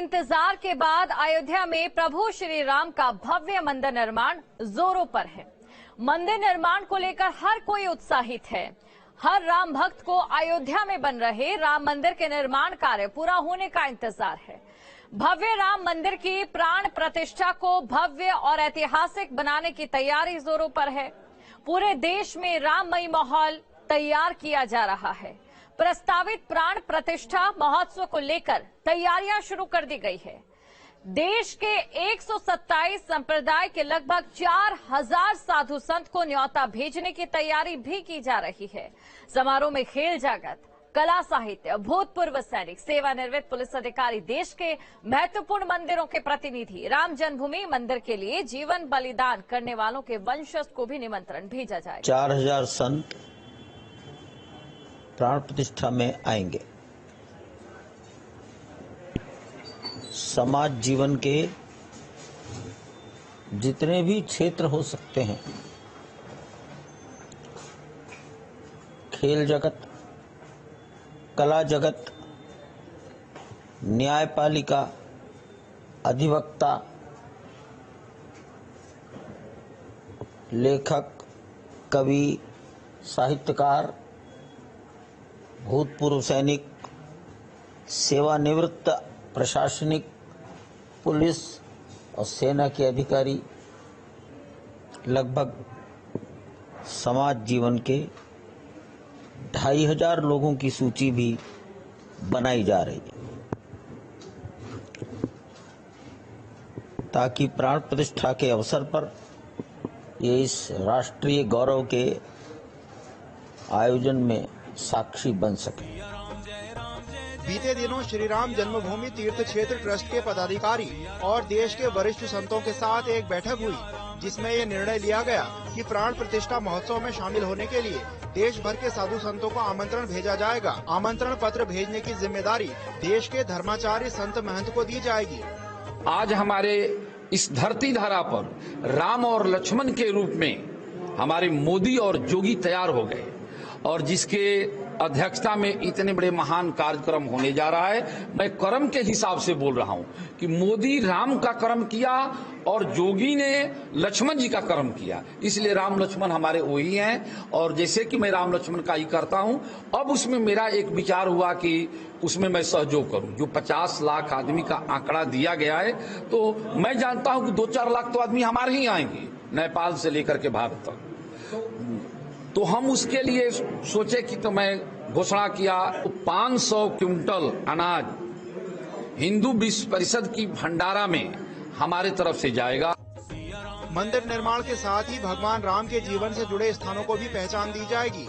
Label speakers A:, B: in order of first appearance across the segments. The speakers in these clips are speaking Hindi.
A: इंतजार के बाद अयोध्या में प्रभु श्री राम का भव्य मंदिर निर्माण जोरों पर है। मंदिर निर्माण को लेकर हर कोई उत्साहित है। हर राम भक्त को अयोध्या में बन रहे राम मंदिर के निर्माण कार्य पूरा होने का इंतजार है। भव्य राम मंदिर की प्राण प्रतिष्ठा को भव्य और ऐतिहासिक बनाने की तैयारी जोरों पर है। पूरे देश में राममय माहौल तैयार किया जा रहा है। प्रस्तावित प्राण प्रतिष्ठा महोत्सव को लेकर तैयारियां शुरू कर दी गई है। देश के 127 संप्रदाय के लगभग 4000 साधु संत को न्योता भेजने की तैयारी भी की जा रही है। समारोह में खेल जगत, कला साहित्य, भूतपूर्व सैनिक, सेवानिवृत्त पुलिस अधिकारी, देश के महत्वपूर्ण मंदिरों के प्रतिनिधि, राम जन्मभूमि मंदिर के लिए जीवन बलिदान करने वालों के वंशज को भी निमंत्रण भेजा जाएगा।
B: 4000 संत प्राण प्रतिष्ठा में आएंगे। समाज जीवन के जितने भी क्षेत्र हो सकते हैं, खेल जगत, कला जगत, न्यायपालिका, अधिवक्ता, लेखक, कवि, साहित्यकार, भूतपूर्व सैनिक, सेवानिवृत्त प्रशासनिक, पुलिस और सेना के अधिकारी, लगभग समाज जीवन के 2500 लोगों की सूची भी बनाई जा रही है, ताकि प्राण प्रतिष्ठा के अवसर पर ये इस राष्ट्रीय गौरव के आयोजन में साक्षी बन सके।
C: बीते दिनों श्री राम जन्मभूमि तीर्थ क्षेत्र ट्रस्ट के पदाधिकारी और देश के वरिष्ठ संतों के साथ एक बैठक हुई, जिसमें ये निर्णय लिया गया कि प्राण प्रतिष्ठा महोत्सव में शामिल होने के लिए देश भर के साधु संतों को आमंत्रण भेजा जाएगा। आमंत्रण पत्र भेजने की जिम्मेदारी देश के धर्माचार्य संत महंत को दी जाएगी।
D: आज हमारे इस धरती धरा पर राम और लक्ष्मण के रूप में हमारे मोदी और जोगी तैयार हो गए, और जिसके अध्यक्षता में इतने बड़े महान कार्यक्रम होने जा रहा है। मैं कर्म के हिसाब से बोल रहा हूं कि मोदी राम का कर्म किया और जोगी ने लक्ष्मण जी का कर्म किया, इसलिए राम लक्ष्मण हमारे वही हैं। और जैसे कि मैं राम लक्ष्मण का ही करता हूं, अब उसमें मेरा एक विचार हुआ कि उसमें मैं सहयोग करूं। जो 50 लाख आदमी का आंकड़ा दिया गया है, तो मैं जानता हूं कि 2-4 लाख तो आदमी हमारे ही आएंगे, नेपाल से लेकर के भारत तक। तो हम उसके लिए सोचे कि तो मैं घोषणा किया 500 क्विंटल अनाज हिंदू विश्व परिषद की भंडारा में हमारे तरफ से जाएगा।
C: मंदिर निर्माण के साथ ही भगवान राम के जीवन से जुड़े स्थानों को भी पहचान दी जाएगी।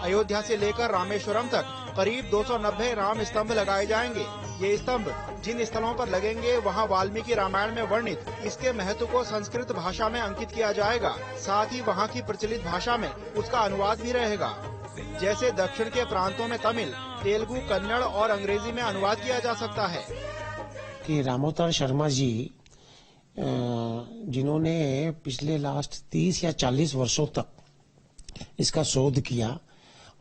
C: अयोध्या से लेकर रामेश्वरम तक करीब 290 राम स्तंभ लगाए जाएंगे। ये स्तंभ जिन स्थलों पर लगेंगे, वहां वाल्मीकि रामायण में वर्णित इसके महत्व को संस्कृत भाषा में अंकित किया जाएगा। साथ ही वहां की प्रचलित भाषा में उसका अनुवाद भी रहेगा। जैसे दक्षिण के प्रांतों में तमिल, तेलुगु, कन्नड़ और अंग्रेजी में अनुवाद किया जा सकता है।
E: कि रामोतर शर्मा जी, जिन्होंने पिछले लास्ट 30 या 40 वर्षों तक इसका शोध किया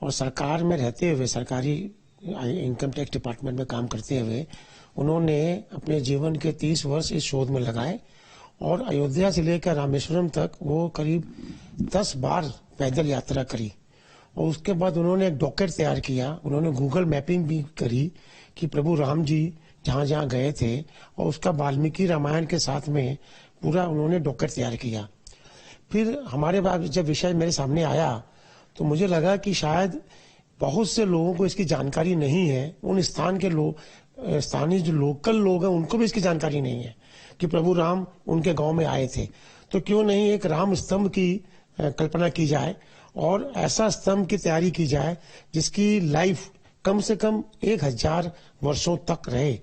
E: और सरकार में रहते हुए, सरकारी इनकम टैक्स डिपार्टमेंट में काम करते हुए, उन्होंने अपने जीवन के 30 वर्ष इस शोध में लगाए और अयोध्या से लेकर रामेश्वरम तक वो करीब 10 बार पैदल यात्रा करी। और उसके बाद उन्होंने एक डॉकेट तैयार किया। उन्होंने गूगल मैपिंग भी करी कि प्रभु राम जी जहाँ जहाँ गए थे, और उसका वाल्मीकि रामायण के साथ में पूरा उन्होंने डॉकेट तैयार किया। फिर हमारे बाद जब विषय मेरे सामने आया तो मुझे लगा कि शायद बहुत से लोगों को इसकी जानकारी नहीं है। उन स्थान के लोग, स्थानीय जो लोकल लोग हैं, उनको भी इसकी जानकारी नहीं है कि प्रभु राम उनके गांव में आए थे। तो क्यों नहीं एक राम स्तंभ की कल्पना की जाए और ऐसा स्तंभ की तैयारी की जाए जिसकी लाइफ कम से कम 1000 वर्षों तक रहे।